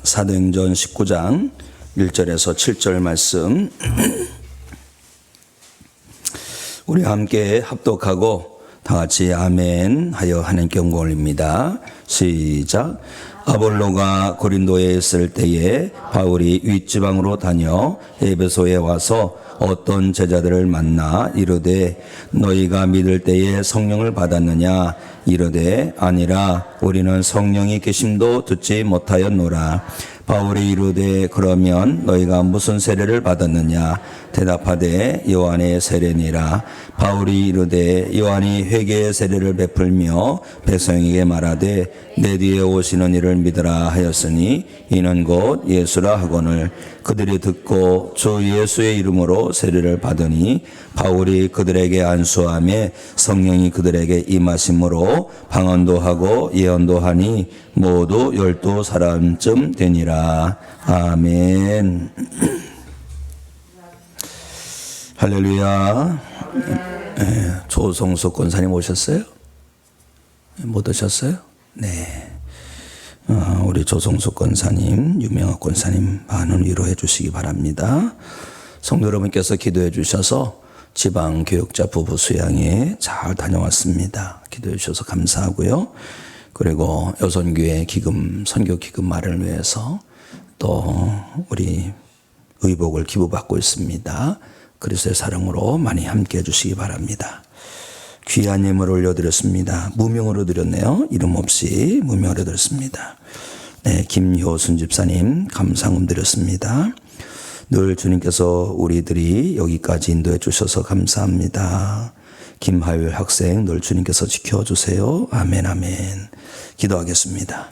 사도행전 19장 1절에서 7절 말씀 우리 함께 합독하고 다같이 아멘 하여 하나님께 영광 올립니다. 시작. 아볼로가 고린도에 있을 때에 바울이 윗지방으로 다녀 에베소에 와서 어떤 제자들을 만나 이르되 너희가 믿을 때에 성령을 받았느냐 이르되 아니라 우리는 성령이 계심도 듣지 못하였노라. 바울이 이르되 그러면 너희가 무슨 세례를 받았느냐 대답하되 요한의 세례니라. 바울이 이르되 요한이 회개의 세례를 베풀며 백성에게 말하되 내 뒤에 오시는 이를 믿으라 하였으니 이는 곧 예수라 하거늘 그들이 듣고 주 예수의 이름으로 세례를 받으니 바울이 그들에게 안수하며 성령이 그들에게 임하심으로 방언도 하고 예언도 하니 모두 12사람쯤 되니라. 아멘. 할렐루야. 조성숙 권사님 오셨어요? 못 오셨어요? 네. 우리 조성숙 권사님, 유명한 권사님 많은 위로해 주시기 바랍니다. 성도 여러분께서 기도해 주셔서 지방 교육자 부부 수양에 잘 다녀왔습니다. 기도해 주셔서 감사하고요. 그리고 여선교회 기금, 선교 기금 마련을 위해서 또 우리 의복을 기부받고 있습니다. 그리스도의 사랑으로 많이 함께 해주시기 바랍니다. 귀한 예물을 올려드렸습니다. 무명으로 드렸네요. 이름 없이 무명으로 드렸습니다. 네, 김효순 집사님 감상금 드렸습니다. 늘 주님께서 우리들이 여기까지 인도해 주셔서 감사합니다. 김하율 학생 늘 주님께서 지켜주세요. 아멘 아멘. 기도하겠습니다.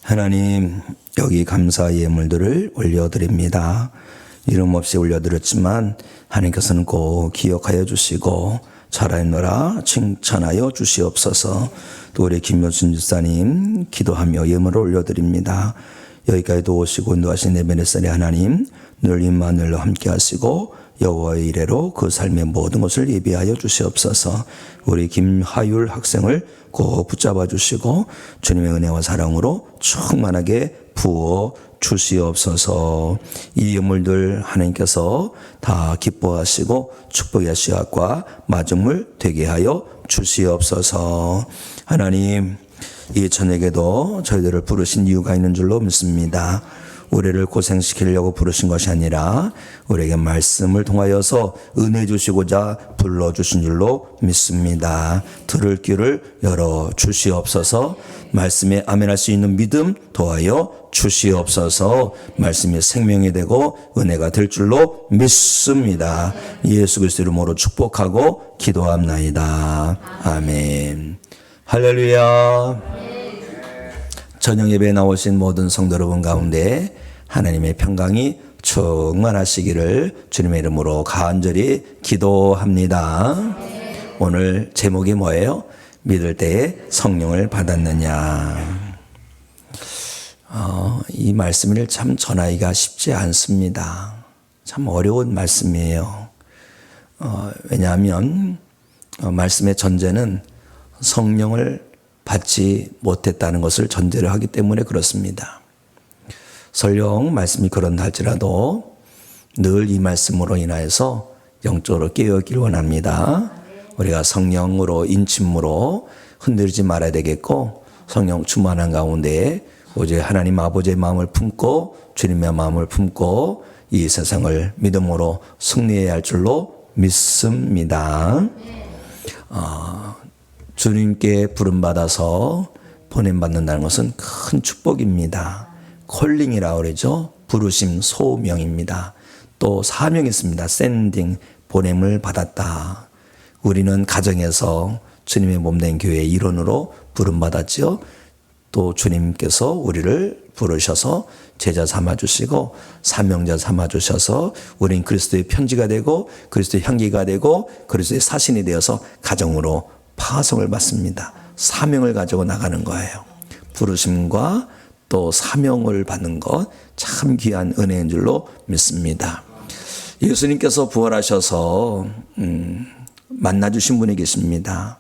하나님, 여기 감사의 예물들을 올려드립니다. 이름 없이 올려드렸지만 하나님께서는 꼭 기억하여 주시고 잘하노라 칭찬하여 주시옵소서. 또 우리 김효순 집사님 기도하며 예물을 올려드립니다. 여기까지도 오시고 인도하신 에베네셀의 하나님 늘 임마누엘로 함께 하시고 여호와의 이레로 그 삶의 모든 것을 예비하여 주시옵소서. 우리 김하율 학생을 꼭 붙잡아 주시고 주님의 은혜와 사랑으로 충만하게 부어 주시옵소서. 이 예물들 하나님께서 다 기뻐하시고 축복의 씨앗과 마중물 되게 하여 주시옵소서. 하나님, 이 저녁에도 저희들을 부르신 이유가 있는 줄로 믿습니다. 우리를 고생시키려고 부르신 것이 아니라 우리에게 말씀을 통하여서 은혜 주시고자 불러주신 줄로 믿습니다. 들을 귀를 열어 주시옵소서. 말씀에 아멘할 수 있는 믿음 도하여 주시옵소서. 말씀이 생명이 되고 은혜가 될 줄로 믿습니다. 예수 그리스도 이름으로 축복하고 기도합나이다. 아멘. 할렐루야. 저녁 예배에 나오신 모든 성도 여러분 가운데 하나님의 평강이 충만하시기를 주님의 이름으로 간절히 기도합니다. 오늘 제목이 뭐예요? 믿을 때에 성령을 받았느냐. 이 말씀을 참 전하기가 쉽지 않습니다. 참 어려운 말씀이에요. 왜냐하면 말씀의 전제는 성령을 받지 못했다는 것을 전제로 하기 때문에 그렇습니다. 설령 말씀이 그런다 할지라도 늘 이 말씀으로 인하여서 영적으로 깨어있길 원합니다. 우리가 성령으로 인침으로 흔들리지 말아야 되겠고 성령 충만한 가운데 오직 하나님 아버지의 마음을 품고 주님의 마음을 품고 이 세상을 믿음으로 승리해야 할 줄로 믿습니다. 주님께 부름받아서 보냄받는다는 것은 큰 축복입니다. 콜링이라고 그러죠. 부르심, 소명입니다. 또 사명이 있습니다. 샌딩, 보냄을 받았다. 우리는 가정에서 주님의 몸된 교회의 일원으로 부름받았죠. 또 주님께서 우리를 부르셔서 제자 삼아주시고 사명자 삼아주셔서 우린 그리스도의 편지가 되고 그리스도의 향기가 되고 그리스도의 사신이 되어서 가정으로 파송을 받습니다. 사명을 가지고 나가는 거예요. 부르심과 또 사명을 받는 것 참 귀한 은혜인 줄로 믿습니다. 예수님께서 부활하셔서 만나주신 분이 계십니다.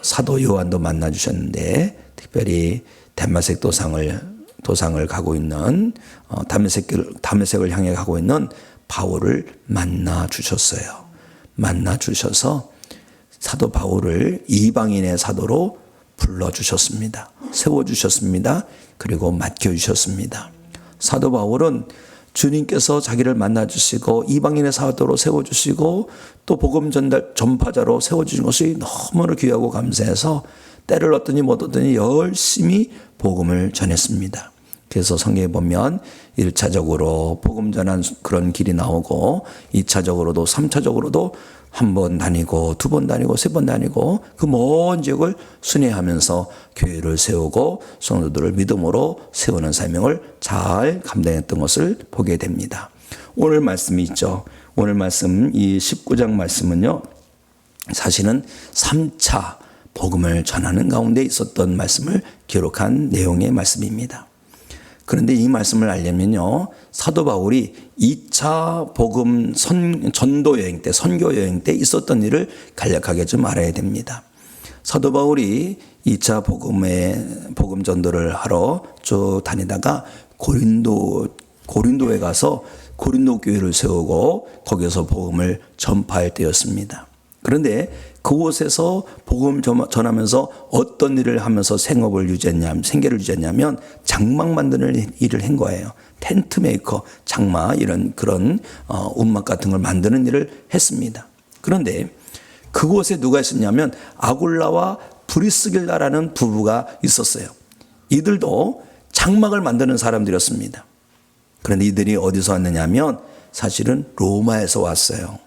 사도 요한도 만나 주셨는데 특별히 데마색 도상을 가고 있는 다메섹을 향해 가고 있는 바울을 만나 주셨어요. 만나 주셔서 사도 바울을 이방인의 사도로 불러 주셨습니다. 세워 주셨습니다. 그리고 맡겨 주셨습니다. 사도 바울은 주님께서 자기를 만나 주시고 이방인의 사도로 세워 주시고 또 복음 전파자로 세워 주신 것이 너무나 귀하고 감사해서 때를 얻더니 못 얻더니 열심히 복음을 전했습니다. 그래서 성경에 보면 1차적으로 복음 전한 그런 길이 나오고 2차적으로도 3차적으로도 한 번 다니고 두 번 다니고 세 번 다니고 그 먼 지역을 순회하면서 교회를 세우고 성도들을 믿음으로 세우는 사명을 잘 감당했던 것을 보게 됩니다. 오늘 말씀이 있죠. 오늘 말씀 이 19장 말씀은요. 사실은 3차 복음을 전하는 가운데 있었던 말씀을 기록한 내용의 말씀입니다. 그런데 이 말씀을 알려면요. 사도 바울이 2차 복음 전도 여행 때, 선교 여행 때 있었던 일을 간략하게 좀 알아야 됩니다. 사도 바울이 2차 복음 전도를 하러 쭉 다니다가 고린도에 가서 고린도 교회를 세우고 거기서 복음을 전파할 때였습니다. 그런데 그곳에서 복음 전하면서 어떤 일을 하면서 생계를 유지했냐면 장막 만드는 일을 한 거예요. 텐트 메이커, 장막 이런 그런 움막 같은 걸 만드는 일을 했습니다. 그런데 그곳에 누가 있었냐면 아굴라와 브리스길라라는 부부가 있었어요. 이들도 장막을 만드는 사람들이었습니다. 그런데 이들이 어디서 왔느냐면 사실은 로마에서 왔어요.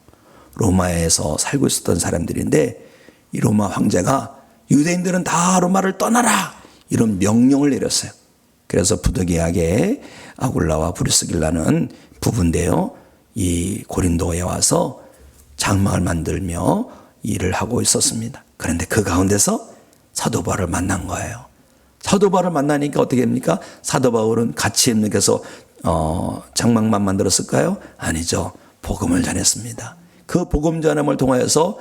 로마에서 살고 있었던 사람들인데 이 로마 황제가 유대인들은 다 로마를 떠나라 이런 명령을 내렸어요. 그래서 부득이하게 아굴라와 브리스길라는 부부인데요. 이 고린도에 와서 장막을 만들며 일을 하고 있었습니다. 그런데 그 가운데서 사도 바울을 만난 거예요. 사도 바울을 만나니까 어떻게 됩니까? 사도 바울은 같이 협력해서 장막만 만들었을까요? 아니죠. 복음을 전했습니다. 그 복음 전함을 통하여서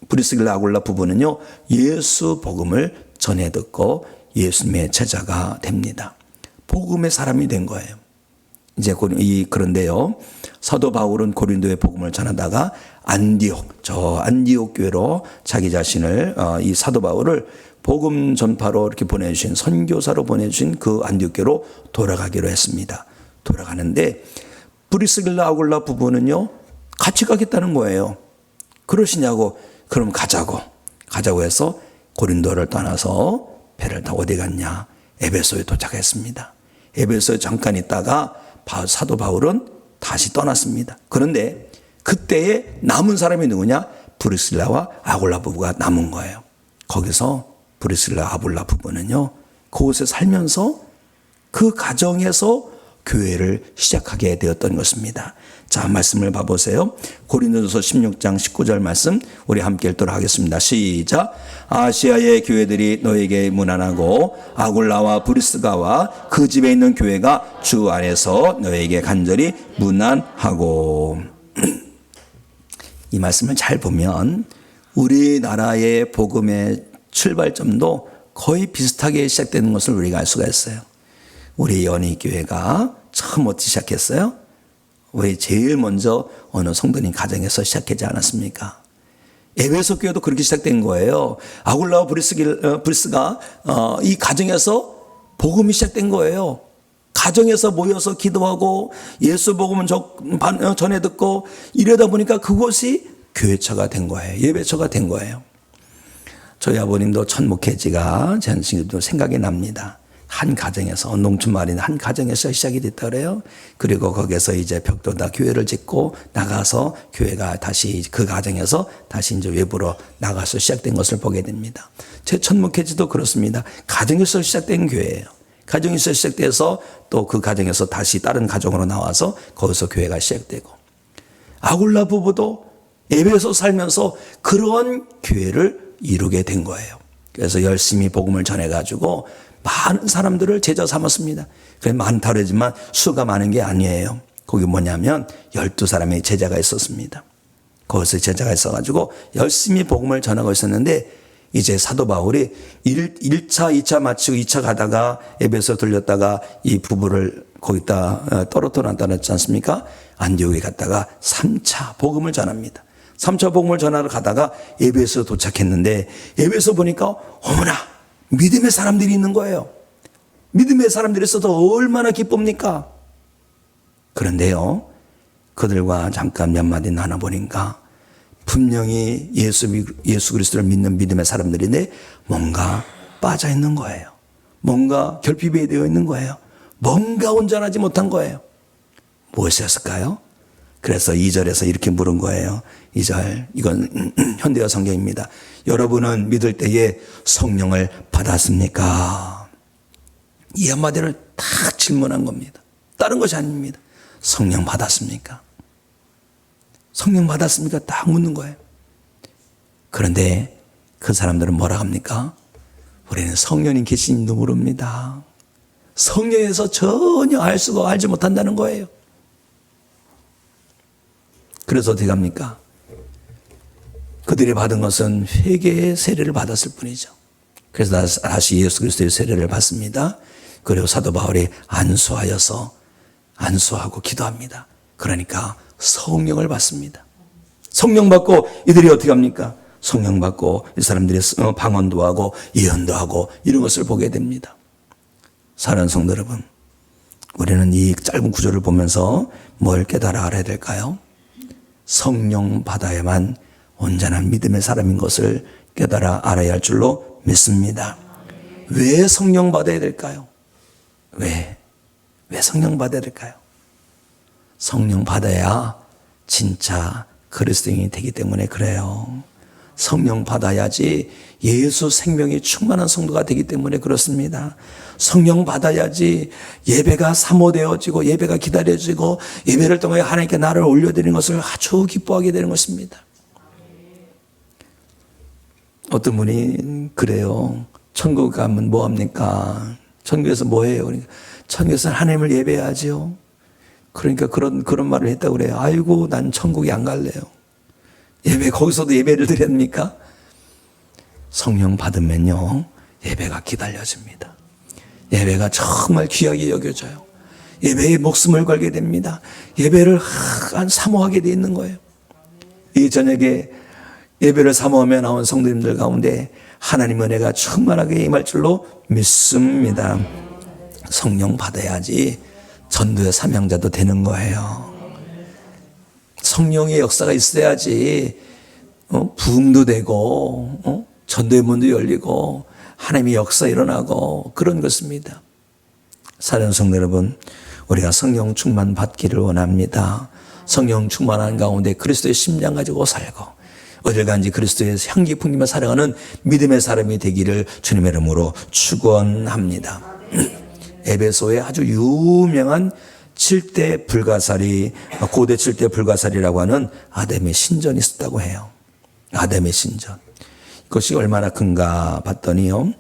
브리스길라 아굴라 부부는요 예수 복음을 전해 듣고 예수님의 제자가 됩니다. 복음의 사람이 된 거예요. 이제 그런데요 사도 바울은 고린도의 복음을 전하다가 안디옥 교회로 자기 자신을 이 사도 바울을 복음 전파로 이렇게 보내주신 선교사로 보내주신 그 안디옥 교회로 돌아가기로 했습니다. 돌아가는데 브리스길라 아굴라 부부는요 같이 가겠다는 거예요. 그러시냐고. 그럼 가자고 해서 고린도를 떠나서 배를 타고 어디 갔냐? 에베소에 도착했습니다. 에베소에 잠깐 있다가 사도 바울은 다시 떠났습니다. 그런데 그때에 남은 사람이 누구냐? 브리스길라와 아굴라 부부가 남은 거예요. 거기서 브리스길라 아굴라 부부는요 그곳에 살면서 그 가정에서 교회를 시작하게 되었던 것입니다. 자, 말씀을 봐보세요. 고린도전서 16장 19절 말씀 우리 함께 읽도록 하겠습니다. 시작. 아시아의 교회들이 너에게 문안하고 아굴라와 브리스가와 그 집에 있는 교회가 주 안에서 너에게 간절히 문안하고. 이 말씀을 잘 보면 우리나라의 복음의 출발점도 거의 비슷하게 시작되는 것을 우리가 알 수가 있어요. 우리 연희교회가 처음 어떻게 시작했어요? 왜 제일 먼저 어느 성도님 가정에서 시작하지 않았습니까? 에베소 교회도 그렇게 시작된 거예요. 아굴라와 브리스가 이 가정에서 복음이 시작된 거예요. 가정에서 모여서 기도하고 예수 복음을 전해 듣고 이러다 보니까 그곳이 교회처가 된 거예요. 예배처가 된 거예요. 저희 아버님도 첫 목회지가 제 지금도 생각이 납니다. 한 가정에서 농촌 마을인 한 가정에서 시작이 됐다 그래요. 그리고 거기서 이제 벽돌다 교회를 짓고 나가서 교회가 다시 그 가정에서 다시 이제 외부로 나가서 시작된 것을 보게 됩니다. 제 첫 목회지도 그렇습니다. 가정에서 시작된 교회예요. 가정에서 시작돼서 또 그 가정에서 다시 다른 가정으로 나와서 거기서 교회가 시작되고 아굴라 부부도 에베소 살면서 그런 교회를 이루게 된 거예요. 그래서 열심히 복음을 전해가지고 많은 사람들을 제자 삼았습니다. 그래 많다 그러지만 수가 많은 게 아니에요. 거기 뭐냐면 12사람의 제자가 있었습니다. 거기서 제자가 있어가지고 열심히 복음을 전하고 있었는데 이제 사도 바울이 1차, 2차 마치고 2차 가다가 에베소 들렸다가 이 부부를 거기다 떨어뜨려 놨지 않습니까? 안디옥에 갔다가 3차 복음을 전합니다. 3차 복음을 전하러 가다가 에베소 도착했는데 에베소 보니까 어머나 믿음의 사람들이 있는 거예요. 믿음의 사람들이 있어도 얼마나 기쁩니까? 그런데요, 그들과 잠깐 몇 마디 나눠보니까 분명히 예수 그리스도를 믿는 믿음의 사람들인데 뭔가 빠져 있는 거예요. 뭔가 결핍이 되어 있는 거예요. 뭔가 온전하지 못한 거예요. 무엇이었을까요? 그래서 2절에서 이렇게 물은 거예요. 2절, 이건 현대어 성경입니다. 여러분은 믿을 때에 성령을 받았습니까? 이 한마디를 딱 질문한 겁니다. 다른 것이 아닙니다. 성령 받았습니까? 성령 받았습니까? 딱 묻는 거예요. 그런데 그 사람들은 뭐라 합니까? 우리는 성령님 계신지도 모릅니다. 성령에서 전혀 알지 못한다는 거예요. 그래서 어떻게 합니까? 그들이 받은 것은 회개의 세례를 받았을 뿐이죠. 그래서 다시 예수 그리스도의 세례를 받습니다. 그리고 사도 바울이 안수하고 기도합니다. 그러니까 성령을 받습니다. 성령 받고 이들이 어떻게 합니까? 성령 받고 이 사람들이 방언도 하고 예언도 하고 이런 것을 보게 됩니다. 사랑하는 성도 여러분, 우리는 이 짧은 구절을 보면서 뭘 깨달아 알아야 될까요? 성령 받아야만 온전한 믿음의 사람인 것을 깨달아 알아야 할 줄로 믿습니다. 왜 성령 받아야 될까요? 왜 성령 받아야 될까요? 성령 받아야 진짜 그리스도인이 되기 때문에 그래요. 성령 받아야지 예수 생명이 충만한 성도가 되기 때문에 그렇습니다. 성령 받아야지 예배가 사모되어지고 예배가 기다려지고 예배를 통해 하나님께 나를 올려드리는 것을 아주 기뻐하게 되는 것입니다. 어떤 분이 그래요. 천국 가면 뭐합니까? 천국에서 뭐해요? 천국에서는 하나님을 예배하지요. 그러니까 그런 말을 했다고 그래요. 아이고, 난 천국에 안 갈래요. 거기서도 예배를 드려야 합니까? 성령 받으면요, 예배가 기다려집니다. 예배가 정말 귀하게 여겨져요. 예배에 목숨을 걸게 됩니다. 예배를 사모하게 돼 있는 거예요. 이 저녁에 예배를 사모하며 나온 성도님들 가운데 하나님 은혜가 충만하게 임할 줄로 믿습니다. 성령 받아야지 전도의 사명자도 되는 거예요. 성령의 역사가 있어야지 부흥도 되고 전도의 문도 열리고 하나님의 역사 일어나고 그런 것입니다. 사랑하는 성도 여러분, 우리가 성령 충만 받기를 원합니다. 성령 충만한 가운데 그리스도의 심장 가지고 살고 어딜 간지 그리스도의 향기 풍기며 살아가는 믿음의 사람이 되기를 주님의 이름으로 축원합니다. 에베소에 아주 유명한 7대 불가사리, 고대 7대 불가사리라고 하는 아담의 신전이 있었다고 해요. 아담의 신전. 이것이 얼마나 큰가 봤더니요,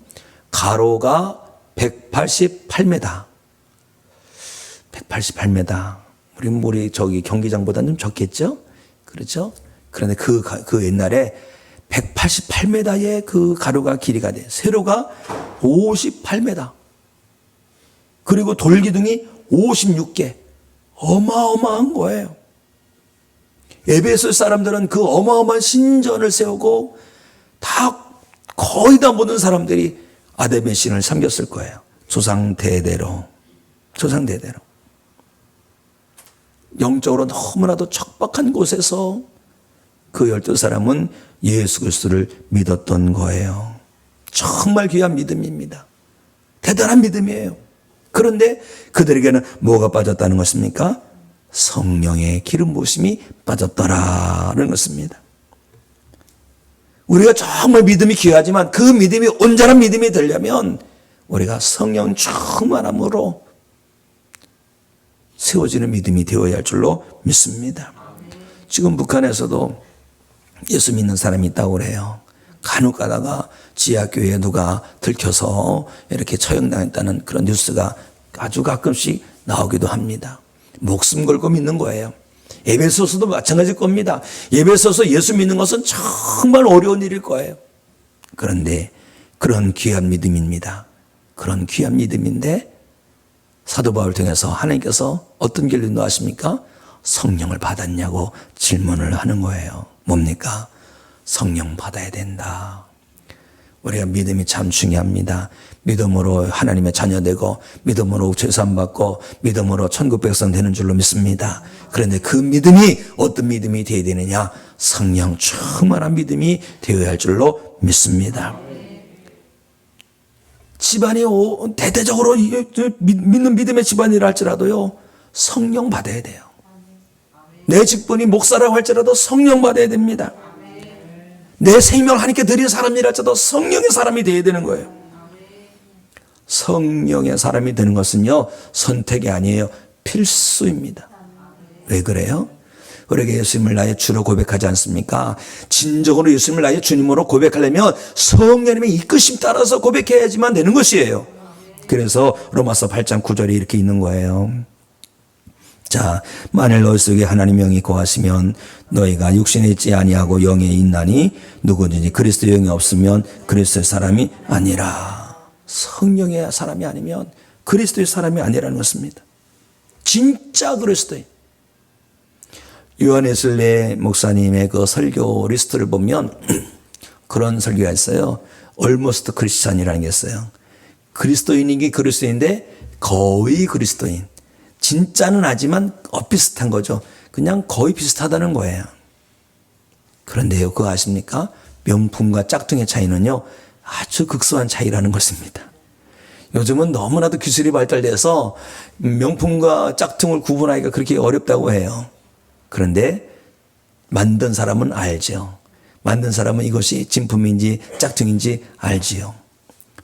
가로가 188m. 188m. 우리 저기 경기장보다는 좀 적겠죠? 그렇죠? 그런데 그 옛날에 188m의 그 가로가 길이가 돼. 세로가 58m. 그리고 돌기둥이 56개. 어마어마한 거예요. 에베소 사람들은 그 어마어마한 신전을 세우고 거의 다 모든 사람들이 아담의 신을 섬겼을 거예요. 조상 대대로. 영적으로 너무나도 척박한 곳에서 그 12사람은 예수 그리스도를 믿었던 거예요. 정말 귀한 믿음입니다. 대단한 믿음이에요. 그런데 그들에게는 뭐가 빠졌다는 것입니까? 성령의 기름 부으심이 빠졌더라는 것입니다. 우리가 정말 믿음이 귀하지만 그 믿음이 온전한 믿음이 되려면 우리가 성령 충만함으로 세워지는 믿음이 되어야 할 줄로 믿습니다. 지금 북한에서도 예수 믿는 사람이 있다고 그래요. 간혹 가다가 지하교회에 누가 들켜서 이렇게 처형당했다는 그런 뉴스가 아주 가끔씩 나오기도 합니다. 목숨 걸고 믿는 거예요. 에베소서도 마찬가지일 겁니다. 에베소서 예수 믿는 것은 정말 어려운 일일 거예요. 그런데 그런 귀한 믿음입니다. 그런 귀한 믿음인데 사도 바울을 통해서 하나님께서 어떤 길로 인도하십니까? 성령을 받았냐고 질문을 하는 거예요. 뭡니까? 성령 받아야 된다. 우리가 믿음이 참 중요합니다. 믿음으로 하나님의 자녀되고 믿음으로 죄사함 받고 믿음으로 천국 백성 되는 줄로 믿습니다. 그런데 그 믿음이 어떤 믿음이 되어야 되느냐? 성령 충만한 믿음이 되어야 할 줄로 믿습니다. 집안이 대대적으로 믿는 믿음의 집안이라 할지라도요, 성령 받아야 돼요. 내 직분이 목사라고 할지라도 성령 받아야 됩니다. 내 생명을 하나님께 드린 사람이라 할지라도 성령의 사람이 되어야 되는 거예요. 성령의 사람이 되는 것은요, 선택이 아니에요. 필수입니다. 왜 그래요? 우리가 예수님을 나의 주로 고백하지 않습니까? 진정으로 예수님을 나의 주님으로 고백하려면 성령님의 이끄심 따라서 고백해야지만 되는 것이에요. 그래서 로마서 8장 9절에 이렇게 있는 거예요. 자, 만일 너희 속에 하나님의 영이 거하시면 너희가 육신에 있지 아니하고 영에 있나니 누구든지 그리스도의 영이 없으면 그리스도의 사람이 아니라. 성령의 사람이 아니면 그리스도의 사람이 아니라는 것입니다. 진짜 그리스도인. 요한에슬레 목사님의 그 설교 리스트를 보면 그런 설교가 있어요. Almost Christian이라는 게 있어요. 그리스도인이긴 그리스도인인데 거의 그리스도인. 진짜는 아니지만 비슷한 거죠. 그냥 거의 비슷하다는 거예요. 그런데요, 그거 아십니까? 명품과 짝퉁의 차이는요, 아주 극소한 차이라는 것입니다. 요즘은 너무나도 기술이 발달돼서 명품과 짝퉁을 구분하기가 그렇게 어렵다고 해요. 그런데 만든 사람은 알죠. 만든 사람은 이것이 진품인지 짝퉁인지 알지요.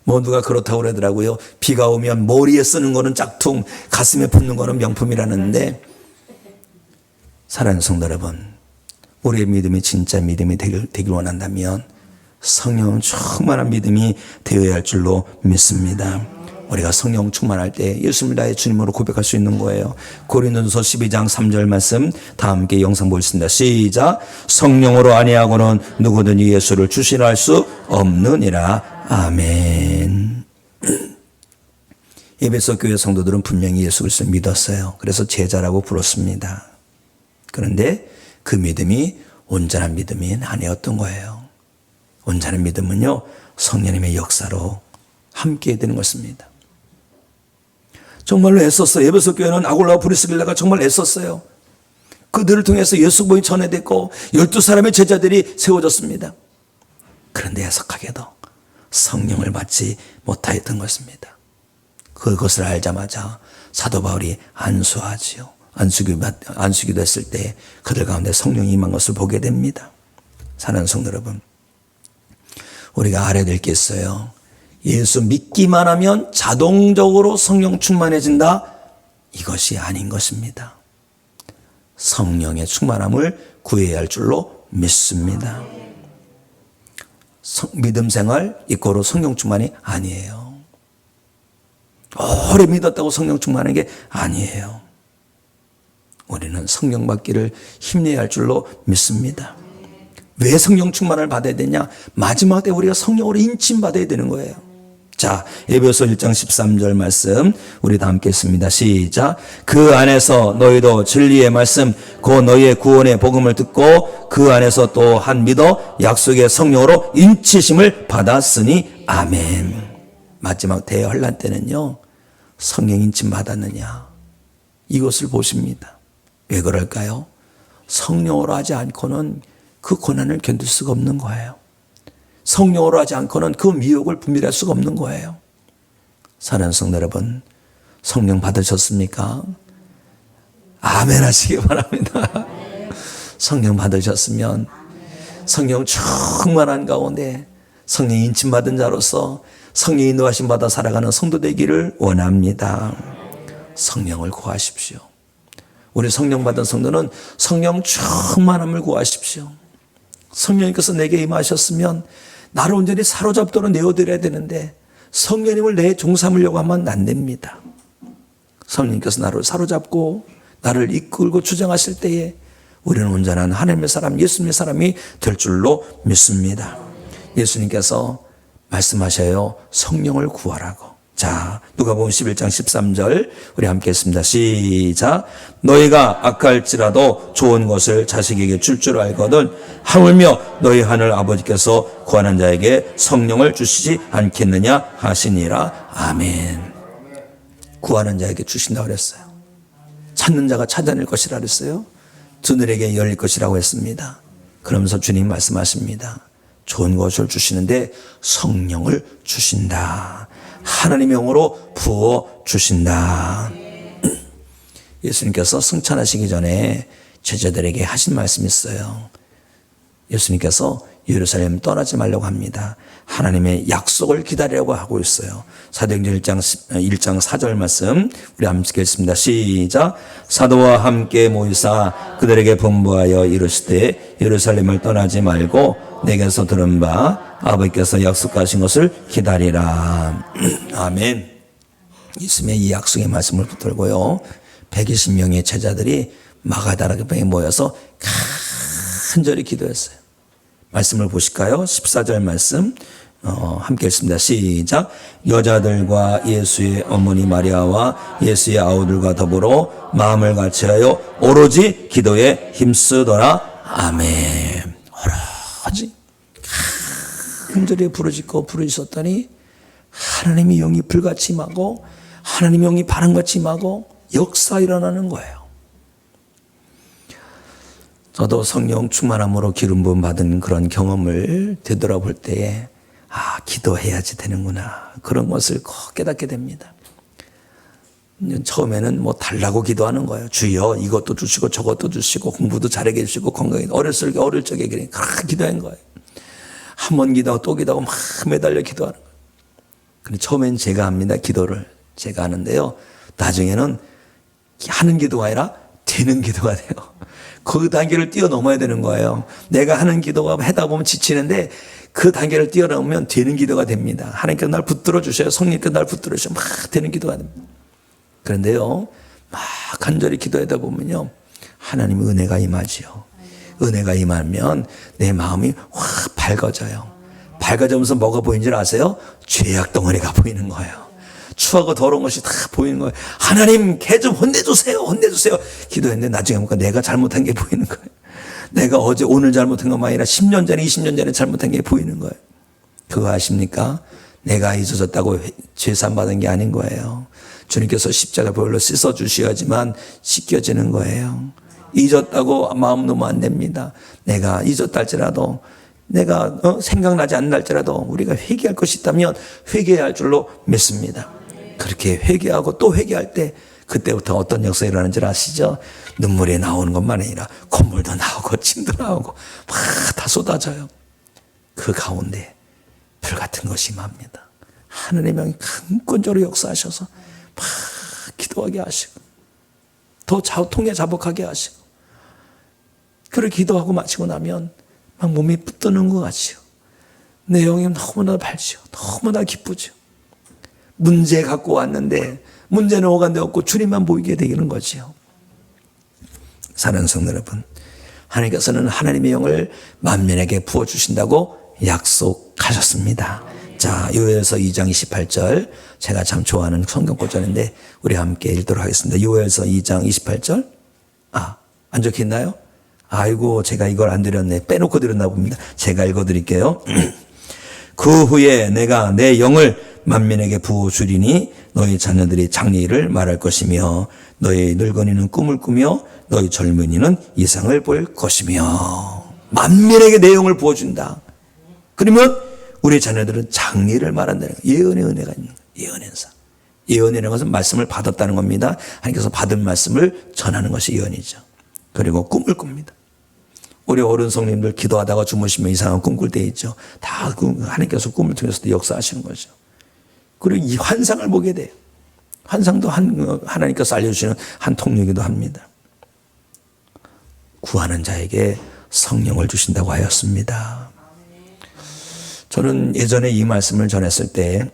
뭐 누가 그렇다고 그러더라고요. 비가 오면 머리에 쓰는 거는 짝퉁, 가슴에 붙는 거는 명품이라는데, 사랑하는 성도 여러분, 우리의 믿음이 진짜 믿음이 되길 원한다면 성령 충만한 믿음이 되어야 할 줄로 믿습니다. 우리가 성령 충만할 때 예수님을 나의 주님으로 고백할 수 있는 거예요. 고린도전서 12장 3절 말씀 다 함께 영상 보겠습니다. 시작. 성령으로 아니하고는 누구든지 예수를 주시라 할 수 없느니라. 아멘. 에베소 교회 성도들은 분명히 예수 그리스도를 믿었어요. 그래서 제자라고 불렀습니다. 그런데 그 믿음이 온전한 믿음이 아니었던 거예요. 온전한 믿음은요, 성령님의 역사로 함께 되는 것입니다. 정말로 애썼어요. 에베소 교회는 아골라와 브리스길라가 정말 애썼어요. 그들을 통해서 예수 복음이 전해됐고 12사람의 제자들이 세워졌습니다. 그런데 애석하게도 성령을 받지 못하였던 것입니다. 그것을 알자마자 사도 바울이 안수하지요. 안수기도 했을 때 그들 가운데 성령이 임한 것을 보게 됩니다. 사랑하는 성도 여러분, 우리가 알아야 될 게 있어요. 예수 믿기만 하면 자동적으로 성령 충만해진다? 이것이 아닌 것입니다. 성령의 충만함을 구해야 할 줄로 믿습니다. 믿음 생활 이꼬로 성령 충만이 아니에요. 오래 믿었다고 성령 충만한 게 아니에요. 우리는 성령 받기를 힘내야 할 줄로 믿습니다. 왜 성령 충만을 받아야 되냐? 마지막 때 우리가 성령으로 인침받아야 되는 거예요. 자, 에베소 1장 13절 말씀 우리 다 함께 했습니다. 시작. 그 안에서 너희도 진리의 말씀 곧 너희의 구원의 복음을 듣고 그 안에서 또 한 믿어 약속의 성령으로 인치심을 받았으니 아멘. 마지막 대환란 때는요, 성령 인침 받았느냐 이것을 보십니다. 왜 그럴까요? 성령으로 하지 않고는 그 고난을 견딜 수가 없는 거예요. 성령으로 하지 않고는 그 미혹을 분별할 수가 없는 거예요. 사랑하는 성도 여러분, 성령 받으셨습니까? 아멘 하시기 바랍니다. 성령 받으셨으면 성령 충만한 가운데 성령 인침받은 자로서 성령 인도하심 받아 살아가는 성도 되기를 원합니다. 성령을 구하십시오. 우리 성령 받은 성도는 성령 충만함을 구하십시오. 성령님께서 내게 임하셨으면 나를 온전히 사로잡도록 내어드려야 되는데 성령님을 내 종 삼으려고 하면 안 됩니다. 성령님께서 나를 사로잡고 나를 이끌고 주장하실 때에 우리는 온전한 하나님의 사람, 예수님의 사람이 될 줄로 믿습니다. 예수님께서 말씀하셔요. 성령을 구하라고. 자, 누가복음 11장 13절 우리 함께 했습니다. 시작. 너희가 악할지라도 좋은 것을 자식에게 줄 알거든 하물며 너희 하늘 아버지께서 구하는 자에게 성령을 주시지 않겠느냐 하시니라. 아멘. 구하는 자에게 주신다고 그랬어요. 찾는 자가 찾아낼 것이라 그랬어요. 두들에게 열릴 것이라고 했습니다. 그러면서 주님 말씀하십니다. 좋은 것을 주시는데 성령을 주신다. 하나님의 영으로 부어 주신다. 예수님께서 승천하시기 전에 제자들에게 하신 말씀이 있어요. 예수님께서 예루살렘 떠나지 말라고 합니다. 하나님의 약속을 기다리라고 하고 있어요. 사도행전 1장 4절 말씀 우리 함께 읽겠습니다. 시작. 사도와 함께 모이사 그들에게 분부하여 이르시되 예루살렘을 떠나지 말고 내게서 들은 바 아버지께서 약속하신 것을 기다리라. 아멘. 예수님의 이 약속의 말씀을 붙들고요, 120명의 제자들이 마가다락방에 모여서 간절히 기도했어요. 말씀을 보실까요? 14절 말씀 함께 읽습니다. 시작. 여자들과 예수의 어머니 마리아와 예수의 아우들과 더불어 마음을 같이하여 오로지 기도에 힘쓰더라. 아멘. 오로지 간절히 부르짖었더니 하나님의 영이 불같이 임하고 하나님의 영이 바람같이 임하고 역사 일어나는 거예요. 저도 성령 충만함으로 기름 부음 받은 그런 경험을 되돌아볼 때에 기도해야지 되는구나, 그런 것을 꼭 깨닫게 됩니다. 처음에는 달라고 기도하는 거예요. 주여 이것도 주시고 저것도 주시고 공부도 잘하게 해주시고 건강히 어릴 적에 그냥 기도한 거예요. 한 번 기도하고 또 기도하고 막 매달려 기도하는 거예요. 근데 처음엔 제가 합니다. 기도를 제가 하는데요, 나중에는 하는 기도가 아니라 되는 기도가 돼요. 그 단계를 뛰어넘어야 되는 거예요. 내가 하는 기도가 하다 보면 지치는데 그 단계를 뛰어넘으면 되는 기도가 됩니다. 하나님께서 날 붙들어 주셔요. 성령께서 날 붙들어 주셔요. 막 되는 기도가 됩니다. 그런데요, 막 간절히 기도하다 보면요, 하나님의 은혜가 임하지요. 은혜가 임하면 내 마음이 확 밝아져요. 밝아지면서 뭐가 보이는 줄 아세요? 죄악 덩어리가 보이는 거예요. 추하고 더러운 것이 다 보이는 거예요. 하나님 개 좀 혼내주세요. 기도했는데 나중에 보니까 내가 잘못한 게 보이는 거예요. 내가 어제 오늘 잘못한 것만 아니라 10년 전에 20년 전에 잘못한 게 보이는 거예요. 그거 아십니까? 내가 잊어졌다고 죄산 받은 게 아닌 거예요. 주님께서 십자가 보혈로 씻어 주셔야지만 씻겨지는 거예요. 잊었다고 마음 놓으면 안 됩니다. 내가 잊었다 할지라도, 내가 생각나지 않는 할지라도 우리가 회개할 것이 있다면 회개해야 할 줄로 믿습니다. 그렇게 회개하고 또 회개할 때 그때부터 어떤 역사가 일어나는지 아시죠? 눈물이 나오는 것만 아니라 콧물도 나오고 침도 나오고 막 다 쏟아져요. 그 가운데 불같은 것이 임합니다. 하나님의 강권적으로 역사하셔서 막 기도하게 하시고 더 통해 자복하게 하시고, 그렇게 기도하고 마치고 나면 막 몸이 붙드는 것 같지요. 내 영이 너무나 밝지요. 너무나 기쁘죠. 문제 갖고 왔는데 문제는 오간데 없고 주님만 보이게 되는 거지요. 사랑하는 성도 여러분, 하나님께서는 하나님의 영을 만민에게 부어주신다고 약속하셨습니다. 자, 요엘서 2장 28절 제가 참 좋아하는 성경 구절인데 우리 함께 읽도록 하겠습니다. 요엘서 2장 28절. 안 적혀 있나요? 아이고, 제가 이걸 안 드렸네. 빼놓고 드렸나 봅니다. 제가 읽어드릴게요. 그 후에 내가 내 영을 만민에게 부어주리니 너희 자녀들이 장래일을 말할 것이며 너희 늙은이는 꿈을 꾸며 너희 젊은이는 이상을 볼 것이며. 만민에게 내 영을 부어준다. 그러면 우리 자녀들은 장래일을 말한다는 거예요. 예언의 은혜가 있는 거예요. 예언en사. 예언이라는 것은 말씀을 받았다는 겁니다. 하나님께서 받은 말씀을 전하는 것이 예언이죠. 그리고 꿈을 꿉니다. 우리 어른 성님들 기도하다가 주무시면 이상한 꿈 꿀 때 있죠. 다 하나님께서 꿈을 통해서 역사하시는 거죠. 그리고 이 환상을 보게 돼요. 환상도 하나님께서 알려주시는 한 통로이기도 합니다. 구하는 자에게 성령을 주신다고 하였습니다. 저는 예전에 이 말씀을 전했을 때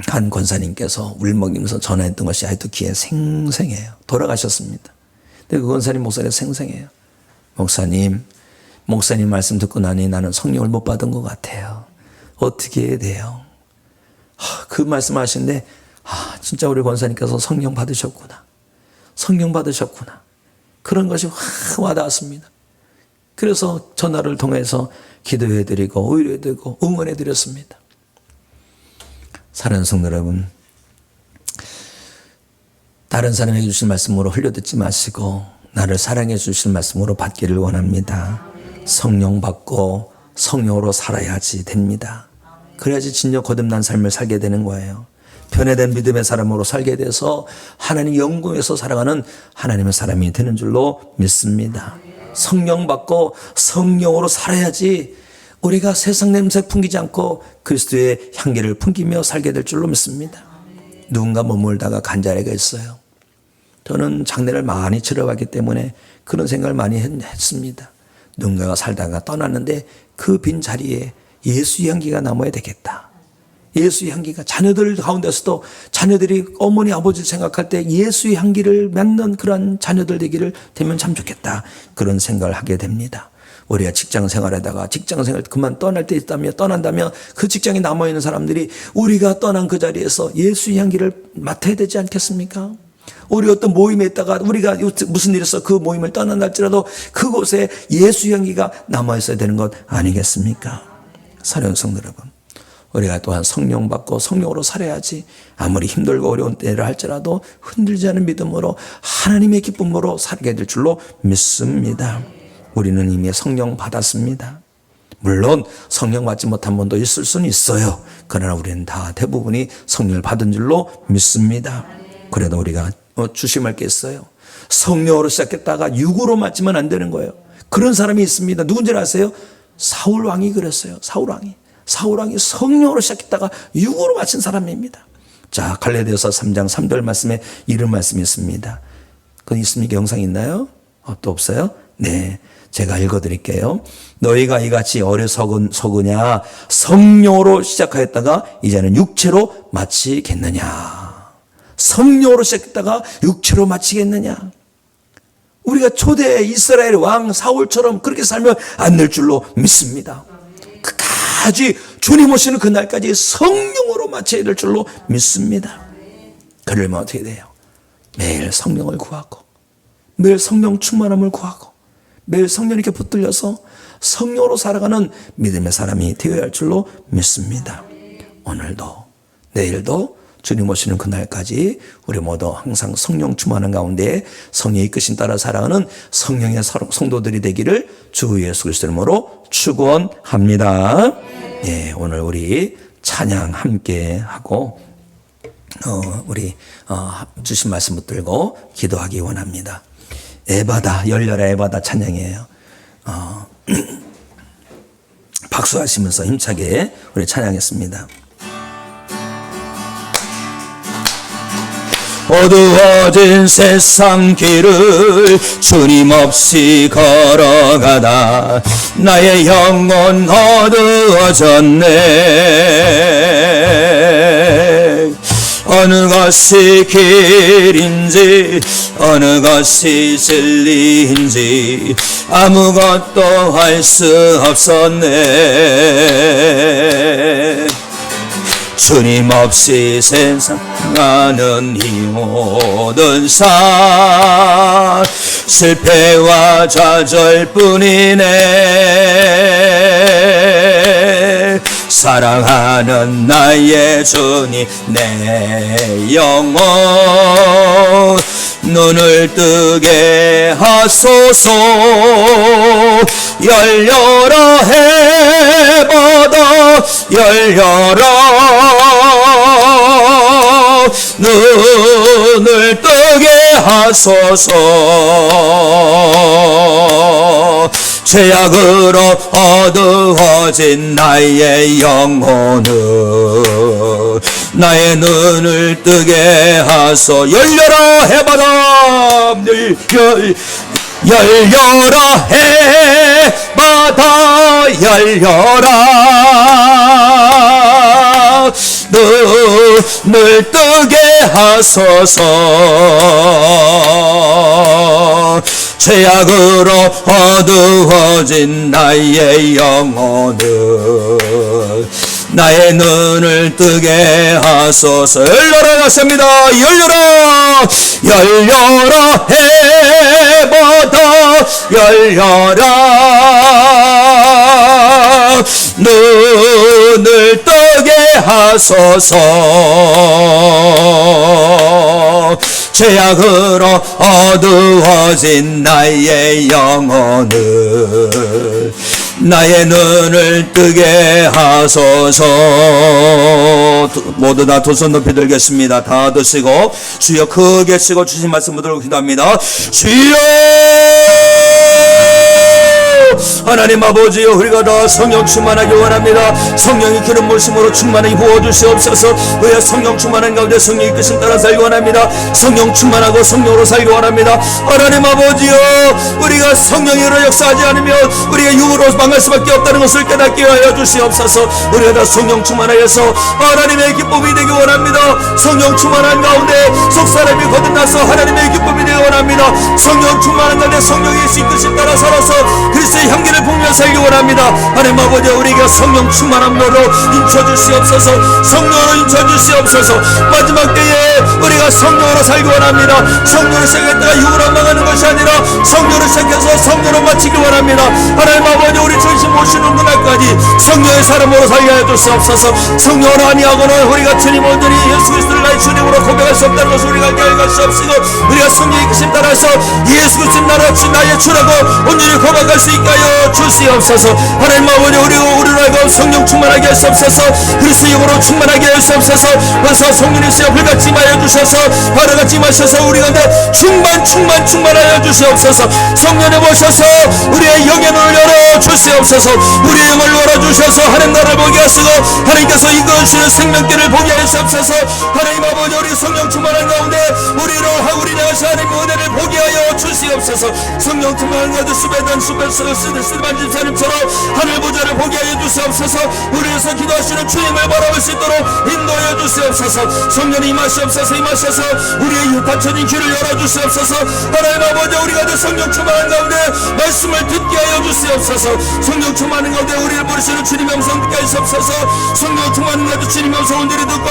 한 권사님께서 울먹이면서 전화했던 것이 아직도 귀에 생생해요. 돌아가셨습니다. 근데 그 권사님 목소리가 생생해요. 목사님 말씀 듣고 나니 나는 성령을 못 받은 것 같아요. 어떻게 해야 돼요? 그 말씀 하시는데 진짜 우리 권사님께서 성령 받으셨구나. 성령 받으셨구나. 그런 것이 확 와닿았습니다. 그래서 전화를 통해서 기도해드리고 의뢰해드리고 응원해드렸습니다. 사랑하는 성도 여러분, 다른 사람에게 주신 말씀으로 흘려듣지 마시고 나를 사랑해 주신 말씀으로 받기를 원합니다. 성령 받고 성령으로 살아야지 됩니다. 그래야지 진정 거듭난 삶을 살게 되는 거예요. 변화된 믿음의 사람으로 살게 돼서 하나님 영광에서 살아가는 하나님의 사람이 되는 줄로 믿습니다. 성령 받고 성령으로 살아야지 우리가 세상 냄새 풍기지 않고 그리스도의 향기를 풍기며 살게 될 줄로 믿습니다. 누군가 머물다가 간 자리가 있어요. 저는 장례를 많이 치러봤기 때문에 그런 생각을 많이 했습니다. 누군가가 살다가 떠났는데 그 빈 자리에 예수의 향기가 남아야 되겠다. 예수의 향기가 자녀들 가운데서도 자녀들이 어머니 아버지를 생각할 때 예수의 향기를 맡는 그런 자녀들 되기를 되면 참 좋겠다. 그런 생각을 하게 됩니다. 우리가 직장 생활하다가 직장 생활 그만 떠날 때 있다면 떠난다면 그 직장에 남아있는 사람들이 우리가 떠난 그 자리에서 예수의 향기를 맡아야 되지 않겠습니까? 우리 어떤 모임에 있다가 우리가 무슨 일이 있어 그 모임을 떠난다 할지라도 그곳에 예수의 향기가 남아있어야 되는 것 아니겠습니까? 사랑하는 성도 여러분, 우리가 또한 성령 받고 성령으로 살아야지 아무리 힘들고 어려운 때를 할지라도 흔들지 않은 믿음으로 하나님의 기쁨으로 살게 될 줄로 믿습니다. 우리는 이미 성령 받았습니다. 물론 성령 받지 못한 분도 있을 수는 있어요. 그러나 우리는 다 대부분이 성령을 받은 줄로 믿습니다. 그래도 우리가 조심할 게 있어요. 성령으로 시작했다가 육으로 맞으면 안 되는 거예요. 그런 사람이 있습니다. 누군지 아세요? 사울 왕이 그랬어요. 사울 왕이 성령으로 시작했다가 육으로 마친 사람입니다. 자, 갈라디아서 3장 3절 말씀에 이런 말씀이 있습니다. 그건 있습니까? 영상 있나요? 또 없어요? 네, 제가 읽어드릴게요. 너희가 이같이 어리석으냐 성령으로 시작하였다가 이제는 육체로 마치겠느냐. 성령으로 시작했다가 육체로 마치겠느냐. 우리가 초대 이스라엘 왕 사울처럼 그렇게 살면 안 될 줄로 믿습니다. 끝까지 주님 오시는 그날까지 성령으로 마쳐야 될 줄로 믿습니다. 그러려면 어떻게 돼요? 매일 성령을 구하고 매일 성령 충만함을 구하고 매일 성령님께 붙들려서 성령으로 살아가는 믿음의 사람이 되어야 할 줄로 믿습니다. 오늘도 내일도 주님 오시는 그날까지 우리 모두 항상 성령 충만한 가운데 성령의 이끄심 따라 살아가는 성령의 성도들이 되기를 주 예수 그리스도의 이름으로 축원합니다. 예, 오늘 우리 찬양 함께 하고 우리 주신 말씀 붙들고 기도하기 원합니다. 에바다, 열려라 에바다 찬양이에요. 박수하시면서 힘차게 우리 찬양했습니다. 어두워진 세상 길을 주님 없이 걸어가다 나의 영혼 어두워졌네. 어느 것이 길인지 어느 것이 진리인지 아무것도 알 수 없었네. 주님 없이 세상하는 이 모든 삶 실패와 좌절뿐이네. 사랑하는 나의 주님 내 영혼 눈을 뜨게 하소서. 열려라 해바다 열려라 눈을 뜨게 하소서. 죄악으로 어두워진 나의 영혼을 나의 눈을 뜨게 하소. 열려라 해바다 열려라 해바다 열려라 눈을 뜨게 하소서. 죄악으로 어두워진 나의 영혼을 나의 눈을 뜨게 하소서. 열려라 갔습니다. 열려라 열려라 해보다 열려라 눈을 뜨게 하소서. 죄악으로 어두워진 나의 영혼을 나의 눈을 뜨게 하소서. 모두 다 두 손 높이 들겠습니다. 다 드시고 주여 크게 쓰고 주신 말씀 붙들고 기도합니다. 주여 하나님 아버지여, 우리가 다 성령 충만하기 원합니다. 성령의 기름 부으심으로 충만하게 부어주시옵소서. 우리가 성령 충만한 가운데 성령의 뜻을 따라 살기 원합니다. 성령 충만하고 성령으로 살기 원합니다. 하나님 아버지여, 우리가 성령으로 역사하지 않으면 우리가 육으로 망할 수밖에 없다는 것을 깨닫게 하여 주시옵소서. 우리가 다 성령 충만하여서 하나님의 기쁨이 되기 원합니다. 성령 충만한 가운데 속사람이 거듭나서 하나님의 기쁨이 되기 원합니다. 성령 충만한 가운데 성령의 뜻을 따라 살아서 그리스도의 향기를 풍기며 살기 원합니다. 하나님 아버지, 우리가 성령 충만함으로 인쳐주시옵소서. 성령으로 인쳐주시옵소서. 마지막 때에 우리가 성령으로 살기 원합니다. 성령으로 시작했다가 육으로 망하는 것이 아니라 성령으로 시작해서 성령으로 마치기 원합니다. 하나님 아버지, 우리 중심 모시는 그날까지 성령의 사람으로 살게 하여 주시옵소서. 성령으로 아니하고는 우리가 주님 온전히 예수 그리스도를 나의 주님으로 고백할 수 없다는 것을 우리가 깨달을 수 없으고, 우리가 성령의 이끄심 따라서 예수 그리스도 나의 주라고 온전히 고백할 수 있게 하여 주시옵소서. 하나님 아버지, 우리로 성령 충만하게 하시옵소서. 그리스도 영으로 충만하게 하시옵소서. 그래서 성령이시여 불같이 마여 주셔서 바로같이 마셔서 우리 가운데 충만하여 주시옵소서. 성령에 모셔서 우리의 영의 눈을 열어 주시옵소서. 우리의 영을 열어 주셔서 하나님 나라를 보게 하시고 하나님께서 이끄시는 생명길을 보게 하시옵소서. 하나님 아버지, 우리 성령 충만한 가운데 우리를 우리 나가시 하나님의 은혜를 보게 하여 주시옵소서. 성령 충만한 가운데 수배단 수배스만 집사님처럼 하늘 보좌를 보게 하여 주시옵소서. 우리에서 기도하시는 주님을 바라볼 수 있도록 인도하여 주시옵소서. 성령이 임하시옵소서. 임하셔서 우리의 닫혀진 귀를 열어주시옵소서. 하나님 아버지, 우리가 내 성령 충만한 가운데 말씀을 듣게 하여 주시옵소서. 성령 충만한 가운데 우리를 부르시는 주님의 음성 듣게 하시옵소서. 성령 충만한 가운데 주님의 음성 온전히 듣고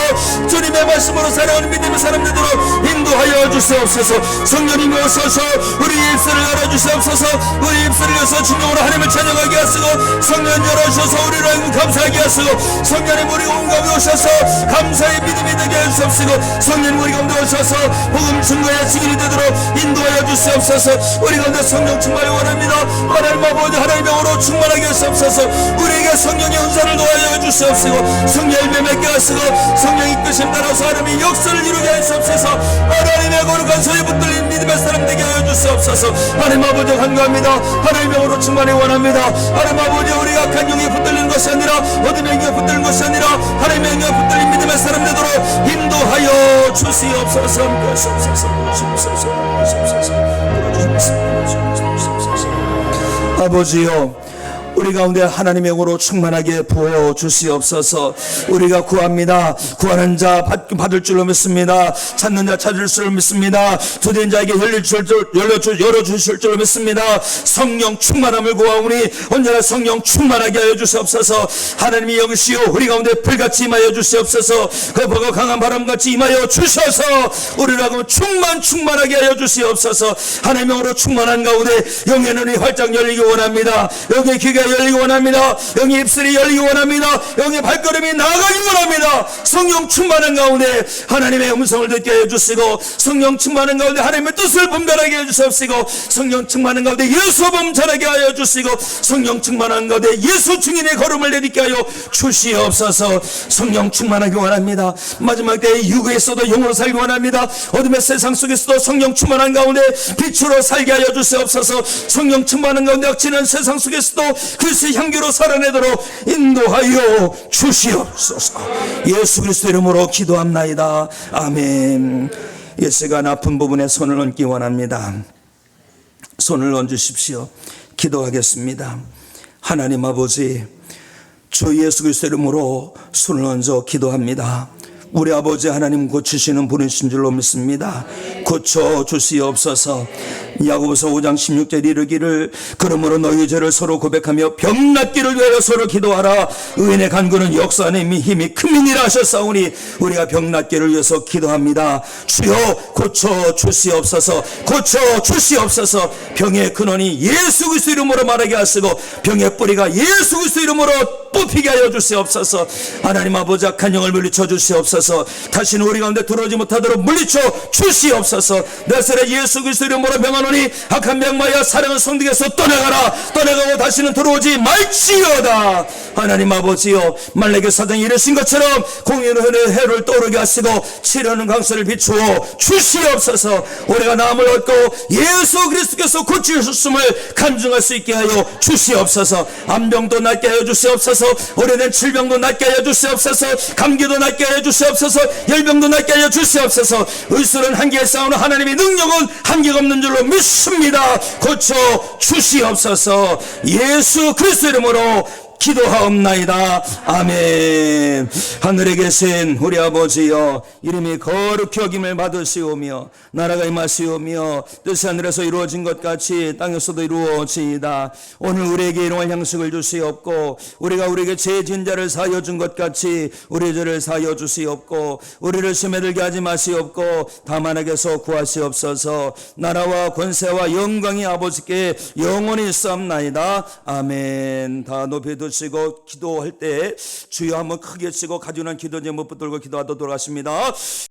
주님의 말씀으로 살아가는 믿음의 사람들로 인도하여 주시옵소서. 성령님이 오셔서 우리의 입술을 열어주시옵소서. 우리 입술을 열어서 진정으로 하나님을 찬양하게 하시고 성령 열어주셔서 우리를 하여금 감사하게 하시고 성령님 우리 온가운데 오셔서 감사의 믿음이 되게 하시옵시고 성령님 우리 가운데 오셔서 복음 증거의 증인이 되도록 인도하여 주시옵소서. 우리 가운데 성령 충만을 원합니다. 하나님 아버지, 하나님의 영으로 충만하게 하시옵소서. 우리에게 성령의 은사를 도와여 주시옵시고 성령 열매 맺게 하시고 성령 이끄심 따라서 하나님의 역사를 이루게 하시옵소서. 하나님의 거룩한 소리 붙들린 믿음의 사람 되게 하여 주시옵소서. 하나님 아버지, 간구합니다. 하나님의 영으로 충만히 원합니다. 하나님 아버지, 우리 악한 영에 붙들리는 것이 아니라 어둠의 영에 붙들리는 것이 아니라 하나님의 영에 붙들린 믿음의 사람 되도록 인도하여 주시옵소서. 아버지요, 우리 가운데 하나님의 영으로 충만하게 부어 주시옵소서. 우리가 구합니다. 구하는 자 받을 줄로 믿습니다. 찾는 자 찾을 줄로 믿습니다. 두드린 자에게 열어주실 줄로 믿습니다. 성령 충만함을 구하오니 언제나 성령 충만하게 하여 주시옵소서. 하나님이 영이시여 우리 가운데 불같이 임하여 주시옵소서. 그 버거 강한 바람같이 임하여 주셔서 우리라고 충만하게 하여 주시옵소서. 하나님의 영으로 충만한 가운데 영의 눈이 활짝 열리기 원합니다. 영의 귀가 열리기 원합니다. 영의 입술이 열리기 원합니다. 영의 발걸음이 나아가기 원합니다. 성령 충만한 가운데 하나님의 음성을 듣게 해주시고 성령 충만한 가운데 하나님의 뜻을 분별하게 해주시옵시고 성령 충만한 가운데 예수 범전하게 하여 주시고 성령 충만한 가운데 예수 증인의 걸음을 내딛게 하여 주시옵소서. 성령 충만하기 원합니다. 마지막 때에 육에서도 영으로 살기 원합니다. 어둠의 세상 속에서도 성령 충만한 가운데 빛으로 살게 하여 주시옵소서. 성령 충만한 가운데 악진한 세상 속에서도 그리스도의 향기로 살아내도록 인도하여 주시옵소서. 예수 그리스도 이름으로 기도합나이다. 아멘. 예수가 아픈 부분에 손을 얹기 원합니다. 손을 얹으십시오. 기도하겠습니다. 하나님 아버지, 주 예수 그리스도 이름으로 손을 얹어 기도합니다. 우리 아버지 하나님 고치시는 분이신 줄로 믿습니다. 고쳐 주시옵소서. 야고보서 5장 16절 이르기를 그러므로 너희 죄를 서로 고백하며 병낫기를 위하여 서로 기도하라. 의인의 간구는 역사하는 힘이 큼이니라 하셨사오니 우리가 병낫기를 위해서 기도합니다. 주여 고쳐 주시옵소서. 고쳐 주시옵소서. 병의 근원이 예수 그리스도 이름으로 말하게 하시고 병의 뿌리가 예수 그리스도 이름으로 뽑히게 하여 주시옵소서. 하나님 아버지 악한 영을 물리쳐 주시옵소서. 다시는 우리 가운데 들어오지 못하도록 물리쳐 주시옵소서. 나사렛 예수 그리스도 이름으로 명하노니 악한 병마야 사랑하는 성도에게서 떠나가라. 떠나가고 다시는 들어오지 말지어다. 하나님 아버지여, 말라기 사장이 이르신 것처럼 공의의 해를 떠오르게 하시고 치려는 강수를 비추어 주시옵소서. 우리가 나음을 얻고 예수 그리스도께서 고치셨음을 간증할 수 있게 하여 주시옵소서. 암병도 낫게 하여 주시옵소서. 오래된 질병도 낫게 하여 주시옵소서. 감기도 낫게 하여 주시옵소서. 열병도 낫게 하여 주시옵소서. 의술은 한계에 싸우는 하나님의 능력은 한계가 없는 줄로 믿습니다. 고쳐 주시옵소서. 예수 그리스도 이름으로 기도하옵나이다. 아멘. 하늘에 계신 우리 아버지여, 이름이 거룩히 여김을 받으시오며 나라가 임하시오며 뜻이 하늘에서 이루어진 것 같이 땅에서도 이루어지이다. 오늘 우리에게 일용할 양식을 주시옵고 우리가 우리에게 죄 지은 자를 사하여 준 것 같이 우리 죄를 사하여 주시옵고 우리를 시험에 들게 하지 마시옵고 다만 악에서 구하시옵소서. 나라와 권세와 영광이 아버지께 영원히 있사옵나이다. 아멘. 다 높이 드시고 기도할 때 주여 한번 크게 치고 가지런한 기도 제목 붙들고 기도하도록 하십니다.